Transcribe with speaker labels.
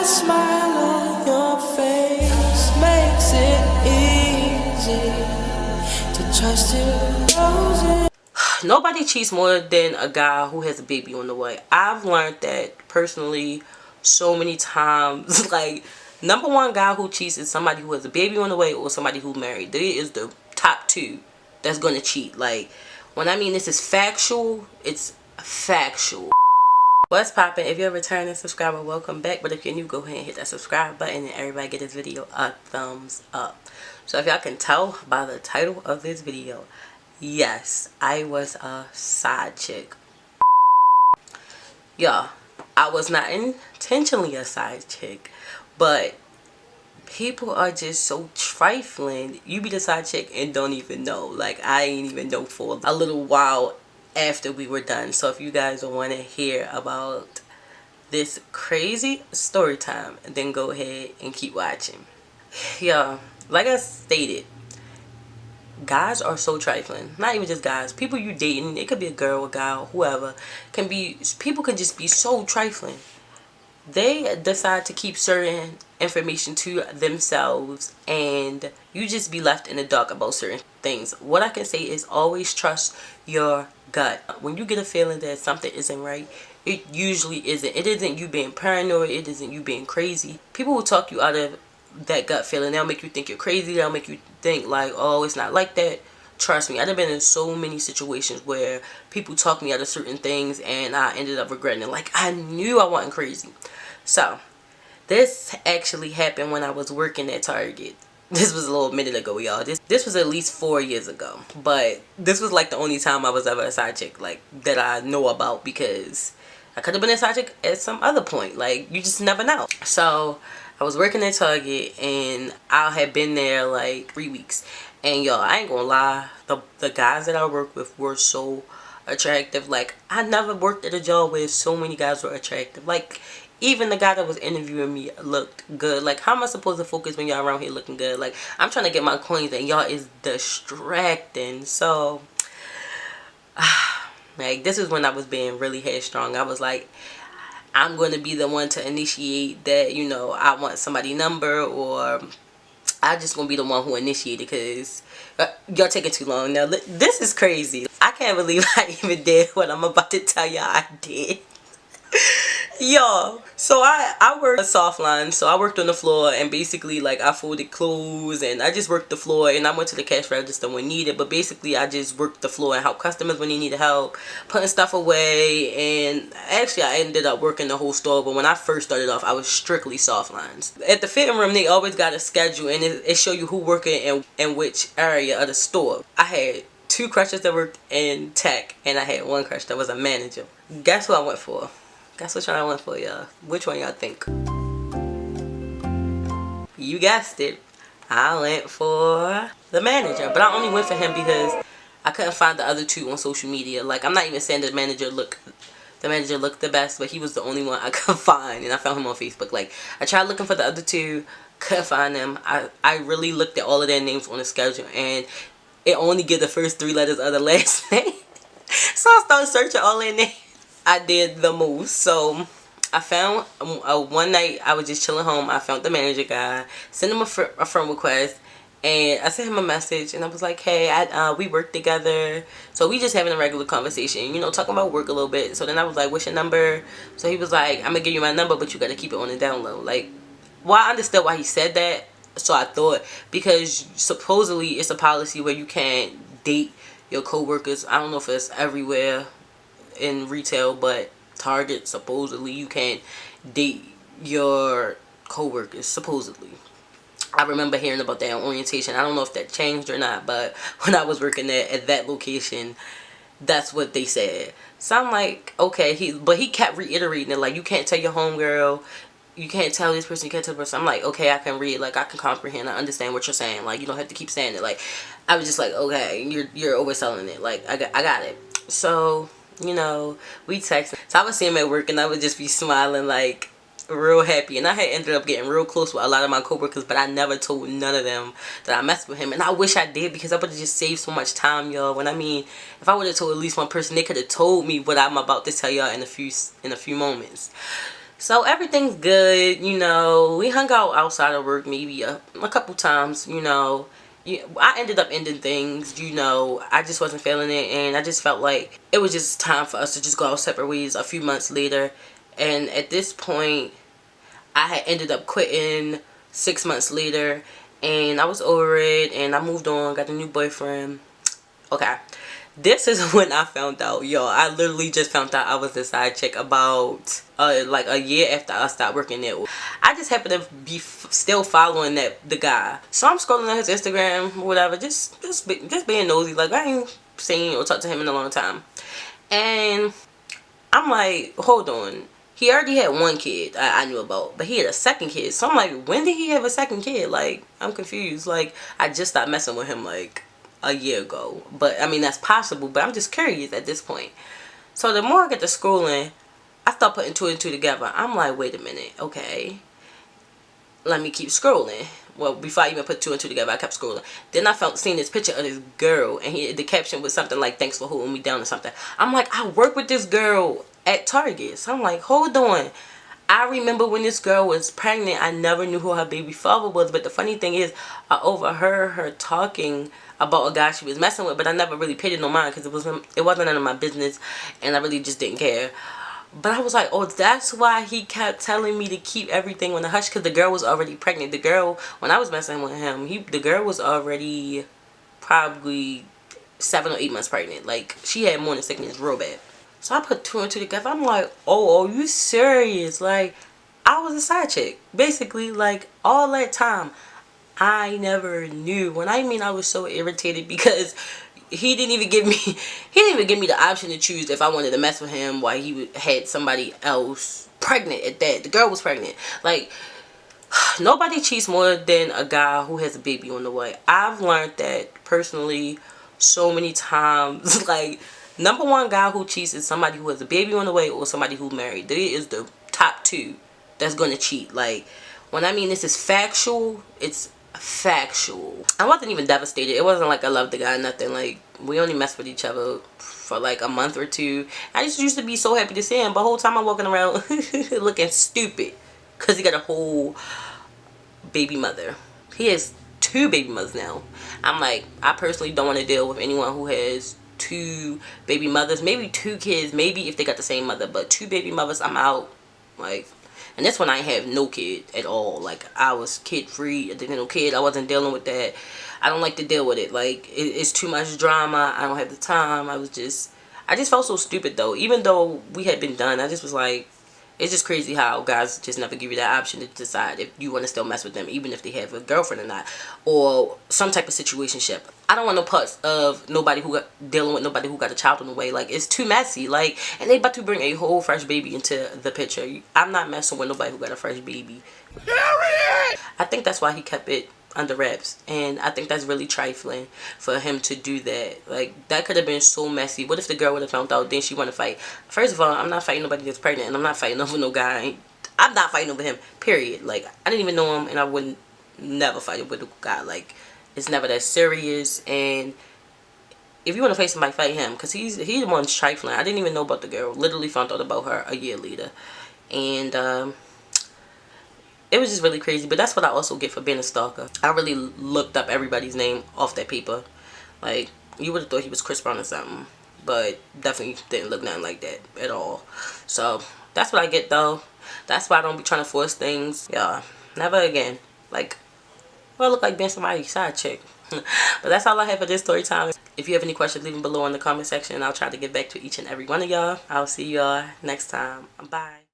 Speaker 1: smile on your face makes it easy to trust you.
Speaker 2: Nobody cheats more than a guy who has a baby on the way. I've learned that personally so many times. Like, number one guy who cheats is somebody who has a baby on the way or somebody who's married. They is the top two that's gonna cheat. Like, when I mean this is factual, it's factual. What's poppin'? If you're a returning subscriber, welcome back. But if you're new, go ahead and hit that subscribe button and everybody get this video a thumbs up. So if y'all can tell by the title of this video, yes, I was a side chick. Y'all, I was not intentionally a side chick, but people are just so trifling. You be the side chick and don't even know. Like, I ain't even know for a little while after we were done. So if you guys want to hear about this crazy story time, then go ahead and keep watching. Yeah, like I stated, guys are so trifling. Not even just guys, people you dating, it could be a girl, a guy, whoever, people can just be so trifling. They decide to keep certain information to themselves and you just be left in the dark about certain things. What I can say is always trust your gut. When you get a feeling that something isn't right, it usually isn't. It isn't you being paranoid, it isn't you being crazy. People will talk you out of that gut feeling. They'll make you think you're crazy, they'll make you think like, oh, it's not like that. Trust me, I've been in so many situations where people talk me out of certain things and I ended up regretting it. Like, I knew I wasn't crazy. So, this actually happened when I was working at Target. This was a little minute ago, y'all. This was at least 4 years ago. But this was like the only time I was ever a side chick, like, that I know about, because I could have been a side chick at some other point. Like, you just never know. So, I was working at Target and I had been there like 3 weeks. And y'all, I ain't gonna lie, the guys that I worked with were so attractive. Like, I never worked at a job where so many guys were attractive. Like, even the guy that was interviewing me looked good. Like, how am I supposed to focus when y'all around here looking good? Like, I'm trying to get my coins and y'all is distracting. So, like, this is when I was being really headstrong. I was like, I'm going to be the one to initiate that, you know, I want somebody's number, or I just going to be the one who initiated, because y'all taking too long. Now, this is crazy. I can't believe I even did what I'm about to tell y'all I did. Y'all, so I worked a soft line, so I worked on the floor and basically like I folded clothes and I just worked the floor, and I went to the cash register when needed, but basically I just worked the floor and helped customers when they needed help putting stuff away. And actually I ended up working the whole store, but when I first started off I was strictly soft lines. At the fitting room they always got a schedule and it show you who working in which area of the store. I had 2 crushes that worked in tech and I had 1 crush that was a manager. Guess who I went for? Guess which one I went for, y'all? Which one y'all think? You guessed it. I went for the manager. But I only went for him because I couldn't find the other 2 on social media. Like, I'm not even saying the manager looked the best, but he was the only one I could find. And I found him on Facebook. Like, I tried looking for the other 2, couldn't find them. I really looked at all of their names on the schedule, and it only get the first 3 letters of the last name. So I started searching all their names. I did the most. So I found one night I was just chilling home. I found the manager guy, sent him a friend request, and I sent him a message and I was like, hey, we work together, so we just having a regular conversation, you know, talking about work a little bit. So then I was like, what's your number? So he was like, I'm gonna give you my number, but you gotta keep it on the down low. Like, well, I understood why he said that. So I thought, because supposedly it's a policy where you can't date your co-workers. I don't know if it's everywhere in retail, but Target, supposedly you can't date your co-workers, supposedly. I remember hearing about that in orientation. I don't know if that changed or not, but when I was working there at that location, that's what they said. So I'm like, okay, but he kept reiterating it, like, you can't tell your homegirl, you can't tell this person, you can't tell this person. I'm like, okay, I can read, like, I can comprehend, I understand what you're saying, like, you don't have to keep saying it. Like, I was just like, okay, you're overselling it, like, I got it. So, you know, we texted. So I would see him at work and I would just be smiling, like, real happy. And I had ended up getting real close with a lot of my coworkers, but I never told none of them that I messed with him. And I wish I did, because I would have just saved so much time, y'all. When I mean, if I would have told at least one person, they could have told me what I'm about to tell y'all in a few moments. So everything's good, you know. We hung out outside of work maybe a couple times, you know. I ended up ending things, you know. I just wasn't feeling it, and I just felt like it was just time for us to just go our separate ways a few months later. And at this point, I had ended up quitting 6 months later, and I was over it, and I moved on, got a new boyfriend. Okay, this is when I found out, yo. I literally just found out I was the side chick about like a year after I stopped working there. I just happened to be still following the guy, so I'm scrolling on his Instagram, whatever, just being nosy. Like, I ain't seen or talked to him in a long time, and I'm like, hold on. He already had one kid I knew about, but he had a second kid. So I'm like, when did he have a second kid? Like, I'm confused. Like, I just stopped messing with him like a year ago. But I mean, that's possible, but I'm just curious at this point. So the more I get to scrolling, I start putting two and two together. I'm like, wait a minute, okay, let me keep scrolling. Well, before I even put two and two together, I kept scrolling. Then I seen this picture of this girl, and the caption was something like, "Thanks for holding me down" or something. I'm like, I work with this girl at Target. So I'm like, hold on. I remember when this girl was pregnant, I never knew who her baby father was. But the funny thing is, I overheard her talking about a guy she was messing with, but I never really paid it no mind because it wasn't none of my business, and I really just didn't care. But I was like, oh, that's why he kept telling me to keep everything on the hush, because the girl was already pregnant. The girl, when I was messing with him, the girl was already probably 7 or 8 months pregnant. Like, she had morning sickness real bad. So I put two and two together. I'm like, oh, are you serious? Like, I was a side chick. Basically, like, all that time, I never knew. When I mean I was so irritated because he didn't even give me the option to choose if I wanted to mess with him while he had somebody else pregnant at that. The girl was pregnant. Like, nobody cheats more than a guy who has a baby on the way. I've learned that personally so many times. Like, number one guy who cheats is somebody who has a baby on the way or somebody who's married. There is the top two that's gonna cheat. Like, when I mean this is factual, it's factual. I wasn't even devastated. It wasn't like I loved the guy, nothing. Like, we only messed with each other for like a month or two. I just used to be so happy to see him, but the whole time I'm walking around looking stupid because he got a whole baby mother. He has 2 baby mothers now. I'm like, I personally don't want to deal with anyone who has 2 baby mothers, maybe 2 kids, maybe if they got the same mother, but 2 baby mothers, I'm out. Like, and that's when I have no kid at all. Like, I was kid free. I didn't have no kid. I wasn't dealing with that. I don't like to deal with it. Like, it's too much drama. I don't have the time. I just felt so stupid though. Even though we had been done, I just was like, it's just crazy how guys just never give you that option to decide if you want to still mess with them, even if they have a girlfriend or not, or some type of situationship. I don't want no parts of nobody dealing with nobody who got a child on the way. Like, it's too messy. Like, and they about to bring a whole fresh baby into the picture. I'm not messing with nobody who got a fresh baby. Period. I think that's why he kept it under wraps, and I think that's really trifling for him to do that. Like, that could have been so messy. What if the girl would have found out, then she want to fight? First of all, I'm not fighting nobody that's pregnant, and I'm not fighting over no guy. I'm not fighting over him, period. Like, I didn't even know him, and I wouldn't never fight with a guy. Like, it's never that serious. And if you want to fight somebody, fight him, because he's the one trifling. I didn't even know about the girl. Literally found out about her a year later. And it was just really crazy. But that's what I also get for being a stalker. I really looked up everybody's name off that paper. Like, you would have thought he was Chris Brown or something, but definitely didn't look nothing like that at all. So that's what I get though. That's why I don't be trying to force things. Yeah, never again. Like, well, I look like being somebody's side chick. But that's all I have for this story time. If you have any questions, leave them below in the comment section. I'll try to get back to each and every one of y'all. I'll see y'all next time. Bye.